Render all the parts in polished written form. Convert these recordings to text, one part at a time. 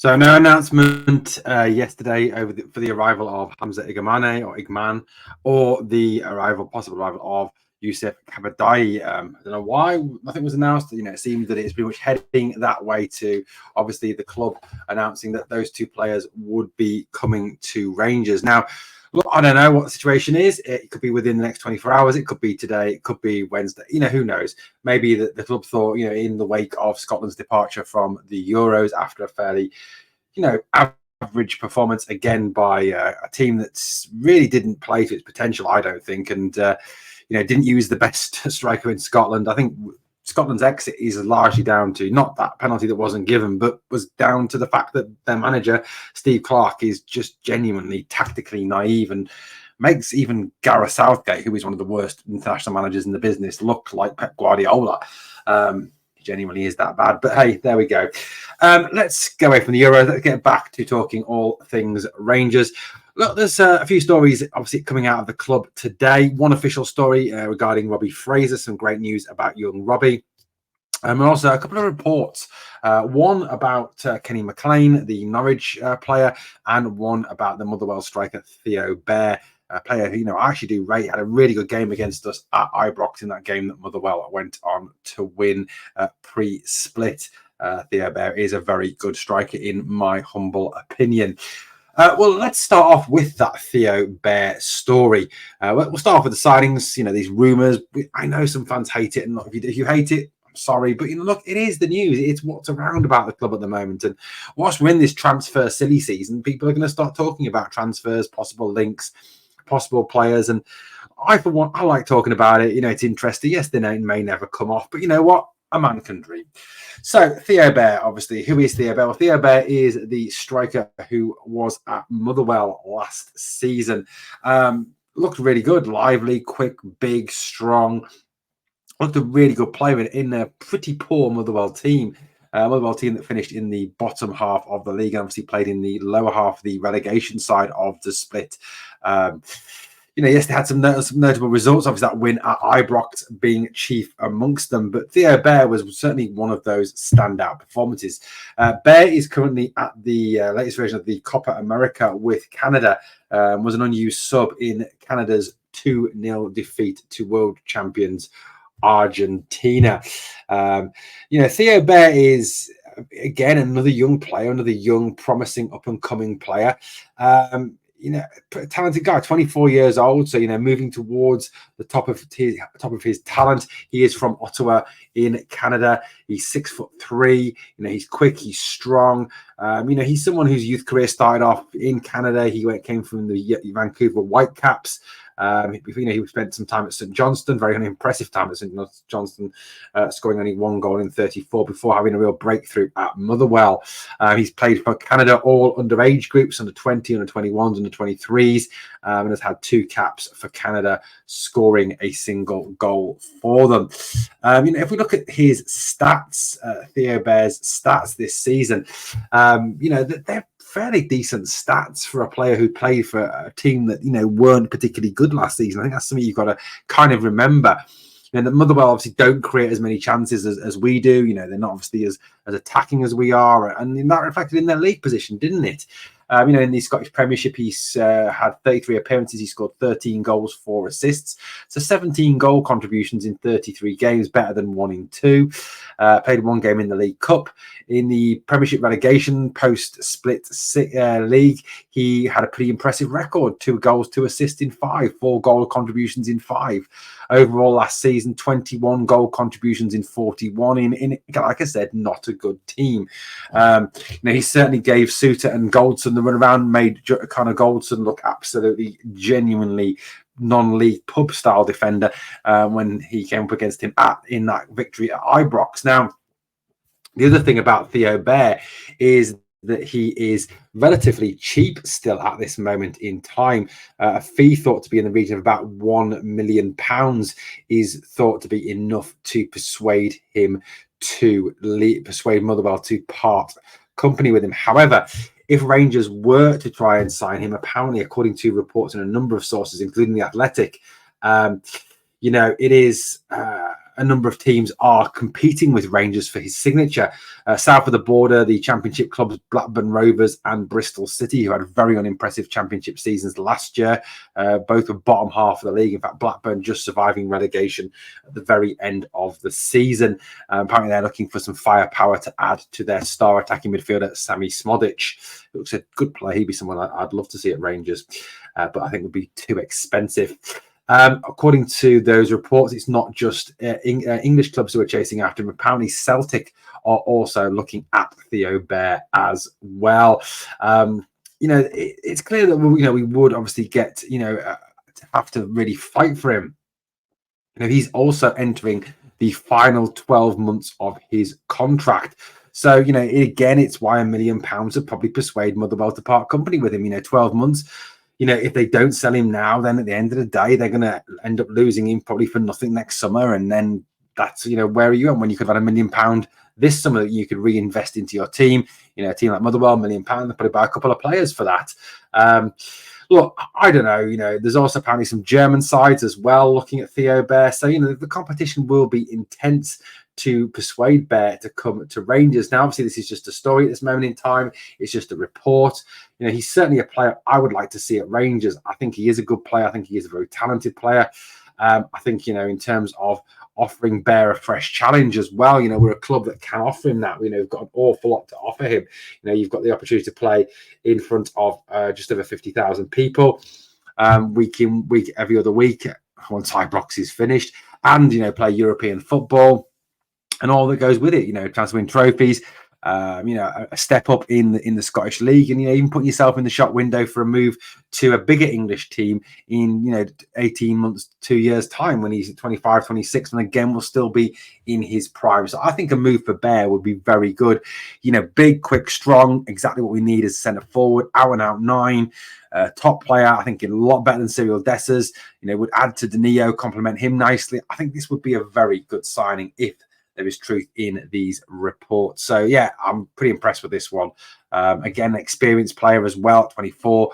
So no announcement yesterday for the arrival of Hamza Igman or the possible arrival of Youssef Kabadai. I don't know why nothing was announced. It seems that it's pretty much heading that way to obviously the club announcing that those two players would be coming to Rangers. Now, look, I don't know what the situation is. It could be within the next 24 hours. It could be today. It could be Wednesday. Who knows? Maybe the club thought, in the wake of Scotland's departure from the Euros after a fairly, average performance again by a team that's really didn't play to its potential, I don't think, and didn't use the best striker in Scotland. I think Scotland's exit is largely down to not that penalty that wasn't given, but was down to the fact that their manager, Steve Clarke, is just genuinely tactically naive and makes even Gareth Southgate, who is one of the worst international managers in the business, look like Pep Guardiola. He genuinely is that bad. But hey, there we go. Let's go away from the Euros. Let's get back to talking all things Rangers. Look, there's a few stories obviously coming out of the club today. One official story regarding Robbie Fraser, some great news about young Robbie. And also a couple of reports, one about Kenny Mclean, the Norwich player, and one about the Motherwell striker Theo Bair, a player who, I actually do rate, had a really good game against us at Ibrox in that game that Motherwell went on to win pre-split. Theo Bair is a very good striker in my humble opinion. Well, let's start off with that Theo Bair story. We'll start off with the signings, these rumours. I know some fans hate it, and look, if you hate it, I'm sorry, but look, it is the news. It's what's around about the club at the moment. And whilst we're in this transfer silly season, people are going to start talking about transfers, possible links, possible players. And I, for one, I like talking about it. It's interesting. Yes, the name may never come off, but you know what? A man can dream. So Theo Bair, obviously, who is Theo Bair? Well, Theo Bair is the striker who was at Motherwell last season. Looked really good, lively, quick, big, strong. Looked a really good player in a pretty poor Motherwell team. Motherwell team that finished in the bottom half of the league and obviously played in the lower half of the relegation side of the split. Yes, they had some notable results. Obviously, that win at Ibrox being chief amongst them. But Theo Bair was certainly one of those standout performances. Bair is currently at the latest version of the Copa America with Canada. Was an unused sub in Canada's 2-0 defeat to world champions Argentina. Theo Bair is, again, another young player, another young, promising, up-and-coming player. Talented guy, 24 years old. So, moving towards the top of his talent. He is from Ottawa in Canada. He's 6'3". He's quick. He's strong. He's someone whose youth career started off in Canada. He came from the Vancouver Whitecaps. He spent some time at St Johnstone, very unimpressive time at St Johnstone, scoring only 1 goal in 34 before having a real breakthrough at Motherwell. He's played for Canada all underage groups, under 20, under 21s, under 23s, and has had 2 caps for Canada, scoring a single goal for them. If we look at his stats, Theo Bair's stats this season, they're fairly decent stats for a player who played for a team that weren't particularly good last season. I think that's something you've got to kind of remember. The Motherwell obviously don't create as many chances as we do. They're not obviously as attacking as we are, and that reflected in their league position, didn't it? In the Scottish Premiership, he's had 33 appearances. He scored 13 goals, 4 assists. So 17 goal contributions in 33 games, better than 1 in 2. Played 1 game in the League Cup. In the Premiership relegation post-split league, he had a pretty impressive record. 2 goals, 2 assists in 5. 4 goal contributions in 5. Overall, last season, 21 goal contributions in 41. In like I said, not a good team. He certainly gave Suter and Goldson the run around, made Connor Goldson look absolutely, genuinely non-league pub style defender when he came up against him in that victory at Ibrox. Now, the other thing about Theo Bair is that he is relatively cheap still at this moment in time. A fee thought to be in the region of about £1 million is thought to be enough to persuade him to persuade Motherwell to part company with him. However, if Rangers were to try and sign him, apparently, according to reports in a number of sources, including The Athletic, it is a a number of teams are competing with Rangers for his signature. South of the border, the Championship clubs Blackburn Rovers and Bristol City, who had very unimpressive Championship seasons last year. Both were bottom half of the league. In fact, Blackburn just surviving relegation at the very end of the season. Apparently, they're looking for some firepower to add to their star attacking midfielder, Sammy Smodic. It looks a good player. He'd be someone I'd love to see at Rangers, but I think would be too expensive. According to those reports, it's not just English clubs who are chasing after him. Apparently, Celtic are also looking at Theo Bair as well. It's clear that we would obviously get to have to really fight for him. He's also entering the final 12 months of his contract. So, again, it's why £1 million would probably persuade Motherwell to part company with him. 12 months. If they don't sell him now, then at the end of the day, they're going to end up losing him probably for nothing next summer. And then that's, where are you? And when you could have had £1 million this summer that you could reinvest into your team, a team like Motherwell, £1 million, they'll probably buy a couple of players for that. Look, I don't know. There's also apparently some German sides as well looking at Theo Bair. So, the competition will be intense to persuade Bair to come to Rangers. Now, obviously, this is just a story at this moment in time. It's just a report. He's certainly a player I would like to see at Rangers. I think he is a good player. I think he is a very talented player. I think, in terms of offering Bair a fresh challenge as well, we're a club that can offer him that. We've got an awful lot to offer him. You've got the opportunity to play in front of just over 50,000 people week in, week every other week once Ibrox is finished, and, play European football and all that goes with it, chance to win trophies, a step up in the Scottish League, and even putting yourself in the shop window for a move to a bigger English team in 18 months, 2 years time, when he's 25, 26, and again will still be in his prime. So I think a move for Bair would be very good. Big, quick, strong, exactly what we need as a centre forward, out and out 9. Top player, I think a lot better than Cyril Dessers. Would add to Danilo, complement him nicely. I think this would be a very good signing if there is truth in these reports. So, yeah, I'm pretty impressed with this one. Again, experienced player as well, 24.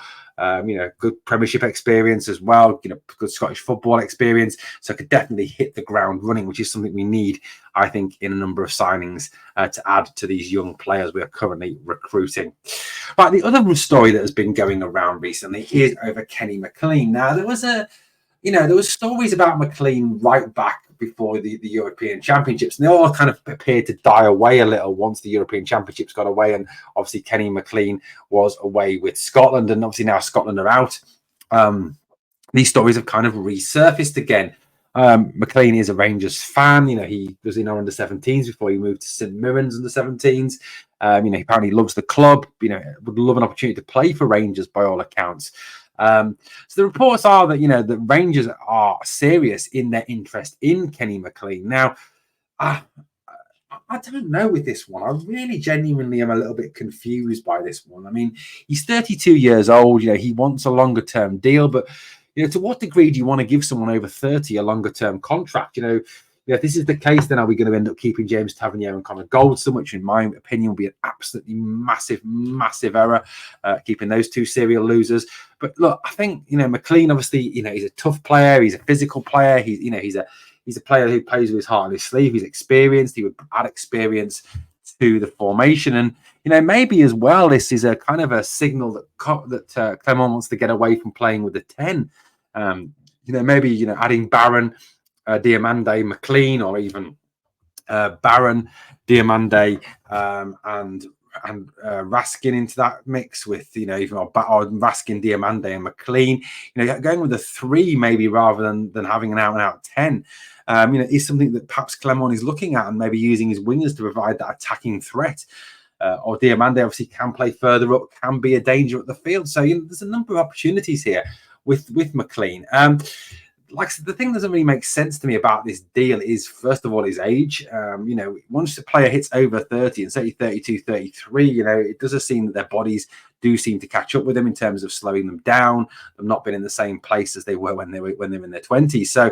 Good Premiership experience as well. Good Scottish football experience. So could definitely hit the ground running, which is something we need, I think, in a number of signings to add to these young players we are currently recruiting. But the other story that has been going around recently is over Kenny Mclean. Now, there was stories about Mclean right back before the European Championships, and they all kind of appeared to die away a little once the European Championships got away, and obviously Kenny Mclean was away with Scotland, and obviously now Scotland are out. These stories have kind of resurfaced again. Mclean is a Rangers fan. He was in our under-17s before he moved to St Mirren's under-17s. He apparently loves the club. Would love an opportunity to play for Rangers by all accounts. So the reports are that the Rangers are serious in their interest in Kenny Mclean. Now, I don't know with this one. I really genuinely am a little bit confused by this one. I mean, he's 32 years old. He wants a longer term deal, but to what degree do you want to give someone over 30 a longer term contract? If this is the case, then are we going to end up keeping James Tavernier and Connor Goldson, which in my opinion will be an absolutely massive, massive error, keeping those two serial losers. But look, I think, Mclean, obviously, he's a tough player. He's a physical player. He's a player who plays with his heart on his sleeve. He's experienced. He would add experience to the formation. And, maybe as well, this is a kind of a signal that Clement wants to get away from playing with the 10. Maybe, adding Baron, Diamande, Mclean, or even Baron, Diamande, and Raskin into that mix with even or Raskin, Diamande, and Mclean. Going with a 3 maybe rather than having an out-and-out 10. Is something that perhaps Clement is looking at, and maybe using his wingers to provide that attacking threat. Or Diamande obviously can play further up, can be a danger at the field. So there's a number of opportunities here with Mclean. Like the thing that doesn't really make sense to me about this deal is, first of all, his age. Once the player hits over 30, and say 32, 33, it does seem that their bodies do seem to catch up with them in terms of slowing them down. They've not been in the same place as they were when they were in their 20s. So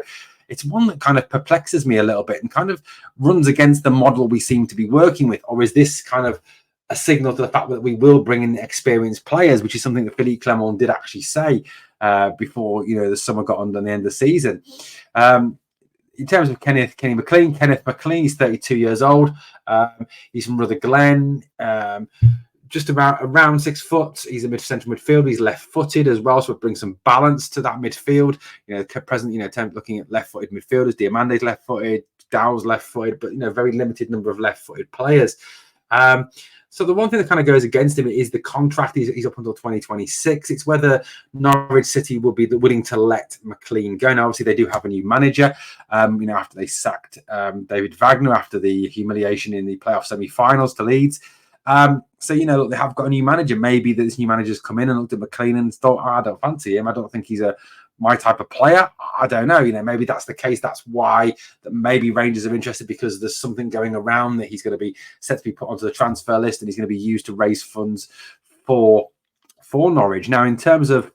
it's one that kind of perplexes me a little bit and kind of runs against the model we seem to be working with. Or is this kind of a signal to the fact that we will bring in experienced players, which is something that Philippe Clement did actually say before the summer got under the end of the season. in terms of Kenny Mclean, Kenneth Mclean, he's 32 years old. He's from Rutherglen. Just about around 6 foot. He's a central midfielder. He's left-footed as well, so it brings some balance to that midfield. Looking at left-footed midfielders, Diamande's left-footed, Dow's left-footed, but very limited number of left-footed players. So the one thing that kind of goes against him is the contract. He's up until 2026. It's whether Norwich City will be willing to let Mclean go. Now, obviously, they do have a new manager. After they sacked David Wagner after the humiliation in the playoff semi-finals to Leeds. Look, they have got a new manager. Maybe this new manager's come in and looked at Mclean and thought, I don't fancy him. I don't think he's my type of player. I don't know. Maybe that's the case. That's why that maybe Rangers are interested, because there's something going around that he's going to be set to be put onto the transfer list and he's going to be used to raise funds for Norwich. Now, in terms of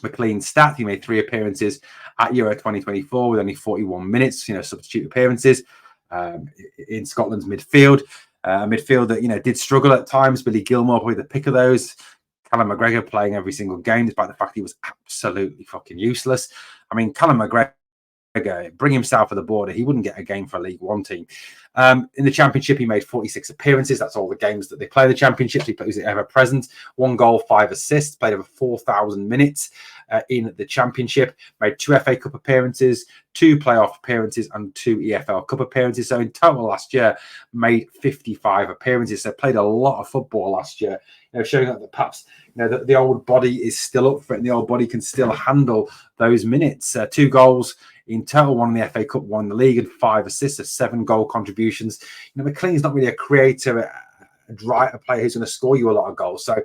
Mclean's stats, he made 3 appearances at Euro 2024 with only 41 minutes, substitute appearances in Scotland's midfield. Midfield that did struggle at times. Billy Gilmore probably the pick of those. Callum McGregor playing every single game, despite the fact he was absolutely fucking useless. I mean, Callum McGregor, bring himself to the border, he wouldn't get a game for a League One team. In the Championship, he made 46 appearances. That's all the games that they play in the Championship. He was ever present. 1 goal, 5 assists. Played over 4,000 minutes in the Championship. Made 2 FA Cup appearances, 2 playoff appearances, and 2 EFL Cup appearances. So in total last year, made 55 appearances. So played a lot of football last year. Showing that perhaps the old body is still up for it, and the old body can still handle those minutes. 2 goals in total, 1 in the FA Cup, 1 in the league, and 5 assists, so 7 goal contributions. Mclean's not really a creator, a player who's going to score you a lot of goals. So,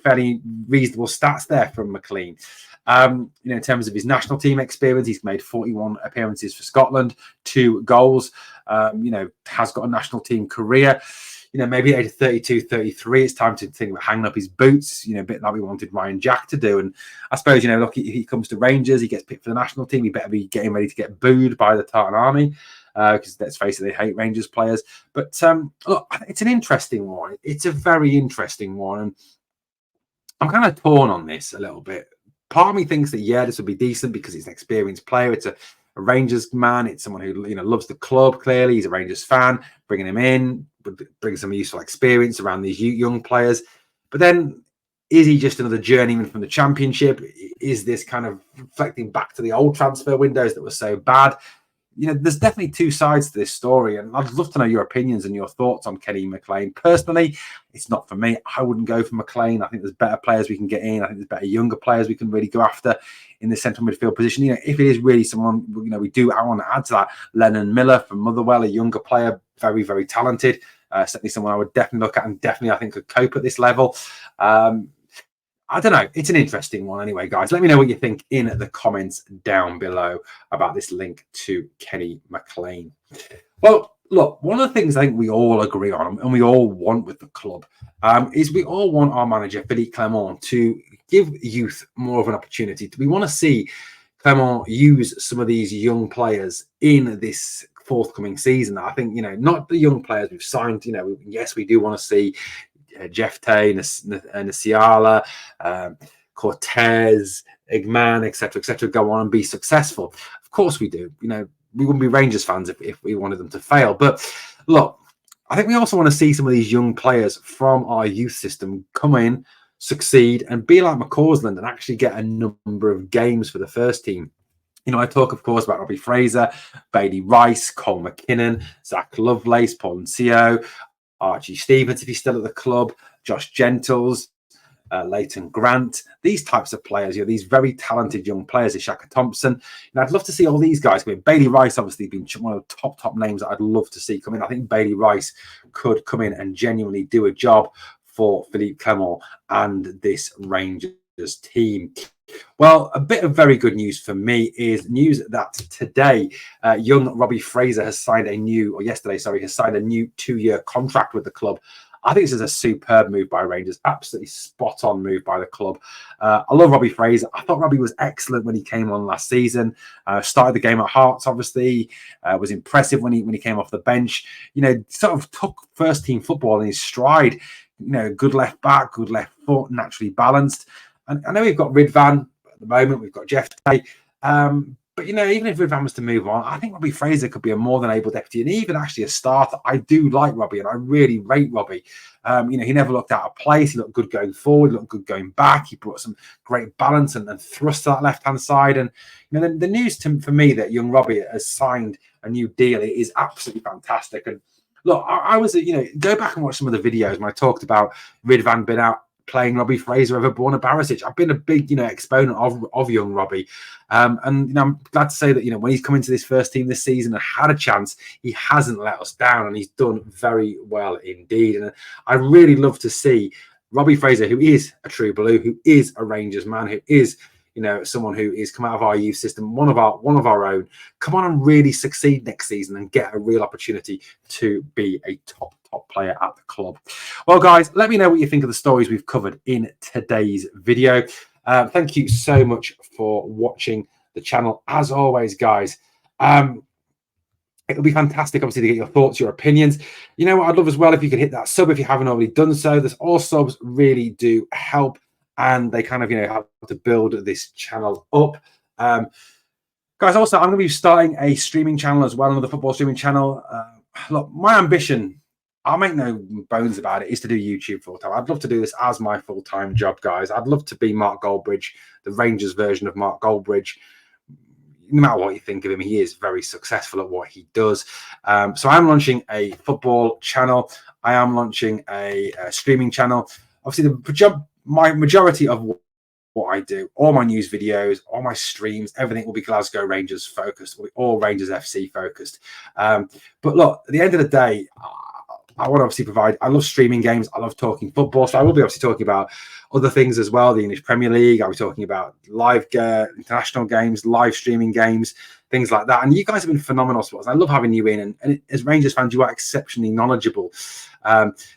fairly reasonable stats there from Mclean. In terms of his national team experience, he's made 41 appearances for Scotland, 2 goals. Has got a national team career. Maybe at age 32, 33, it's time to think about hanging up his boots, a bit like we wanted Ryan Jack to do. And I suppose, look, if he comes to Rangers, he gets picked for the national team, he better be getting ready to get booed by the Tartan Army, because let's face it, they hate Rangers players. But look, it's an interesting one. It's a very interesting one. And I'm kind of torn on this a little bit. Part of me thinks that, this would be decent because he's an experienced player. It's a Rangers man. It's someone who loves the club. Clearly, he's a Rangers fan. Bringing him in would bring some useful experience around these young players. But then, is he just another journeyman from the Championship? Is this kind of reflecting back to the old transfer windows that were so bad? There's definitely 2 sides to this story, and I'd love to know your opinions and your thoughts on Kenny Mclean. Personally, it's not for me. I wouldn't go for Mclean. I think there's better players we can get in. I think there's better younger players we can really go after in the central midfield position. If it is really someone, I want to add to that. Lennon Miller from Motherwell, a younger player, very, very talented. Certainly someone I would definitely look at, and definitely I think could cope at this level. I don't know. It's an interesting one anyway, guys. Let me know what you think in the comments down below about this link to Kenny Mclean. Well, look, one of the things I think we all agree on and we all want with the club is we all want our manager, Philippe Clement, to give youth more of an opportunity. We want to see Clement use some of these young players in this forthcoming season. I think, not the young players we've signed. Yes, we do want to see Jeff Tay, Nasiala, Cortez, Igman, etc., go on and be successful. Of course we do. We wouldn't be Rangers fans if we wanted them to fail. But look, I think we also want to see some of these young players from our youth system come in, succeed, and be like McCausland and actually get a number of games for the first team. I talk, of course, about Robbie Fraser, Bailey Rice, Cole McKinnon, Zach Lovelace, Paul and Theo, Archie Stevens, if he's still at the club, Josh Gentles, Leighton Grant, these types of players, these very talented young players, Ishaka Thompson. I'd love to see all these guys come in. Bailey Rice, obviously, been one of the top names that I'd love to see come in. I think Bailey Rice could come in and genuinely do a job for Philippe Clement and this Rangers team. Well, a bit of very good news for me is news that today, young Robbie Fraser has signed a new 2-year contract with the club. I think this is a superb move by Rangers, absolutely spot on move by the club. I love Robbie Fraser. I thought Robbie was excellent when he came on last season. Started the game at Hearts, obviously. Was impressive when he came off the bench. Sort of took first team football in his stride. Good left back, good left foot, naturally balanced. And I know we've got Ridvan at the moment. We've got Jeff Tay. But, even if Ridvan was to move on, I think Robbie Fraser could be a more than able deputy and even actually a starter. I do like Robbie and I really rate Robbie. He never looked out of place. He looked good going forward, looked good going back. He brought some great balance and thrust to that left-hand side. And, the news for me that young Robbie has signed a new deal is absolutely fantastic. And look, I was, go back and watch some of the videos when I talked about Ridvan being out playing Robbie Fraser over Borna Barisic. I've been a big, exponent of young Robbie. And I'm glad to say that, when he's come into this first team this season and had a chance, he hasn't let us down and he's done very well indeed. And I really love to see Robbie Fraser, who is a true blue, who is a Rangers man, who is, someone who is come out of our youth system, one of our own, come on and really succeed next season and get a real opportunity to be a top player at the club. Well, guys, let me know what you think of the stories we've covered in today's video. Thank you so much for watching the channel. As always, guys, it'll be fantastic, obviously, to get your thoughts, your opinions. You know what I'd love as well if you could hit that sub if you haven't already done so. There's all subs really do help, and they kind of, help to build this channel up. Guys, also, I'm going to be starting a streaming channel as well, another football streaming channel. Look, my ambition, I'll make no bones about it, is to do YouTube full-time. I'd love to do this as my full-time job, guys. I'd love to be Mark Goldbridge, the Rangers version of Mark Goldbridge. No matter what you think of him, he is very successful at what he does. So I'm launching a football channel. I am launching a streaming channel. Obviously, my majority of what I do, all my news videos, all my streams, everything will be Glasgow Rangers focused, will be all Rangers FC focused. But look, at the end of the day, I want to obviously provide, I love streaming games, I love talking football, so I will be obviously talking about other things as well, the English Premier League, I'll be talking about live international games, live streaming games, things like that. And you guys have been phenomenal supporters. I love having you in, and as Rangers fans, you are exceptionally knowledgeable.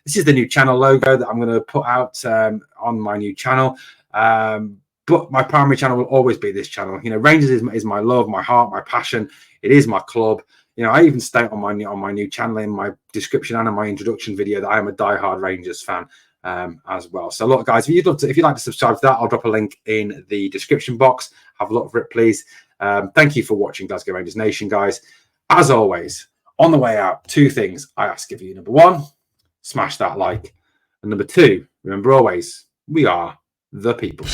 This is the new channel logo that I'm going to put out on my new channel. But my primary channel will always be this channel. Rangers is my love, my heart, my passion. It is my club. I even state on my new channel in my description and in my introduction video that I am a diehard Rangers fan as well. So look, guys, if you'd like to subscribe to that, I'll drop a link in the description box. Have a look for it, please. Thank you for watching Glasgow Rangers Nation, guys. As always, on the way out, two things I ask of you. Number one, smash that like. And number two, remember always, we are the people.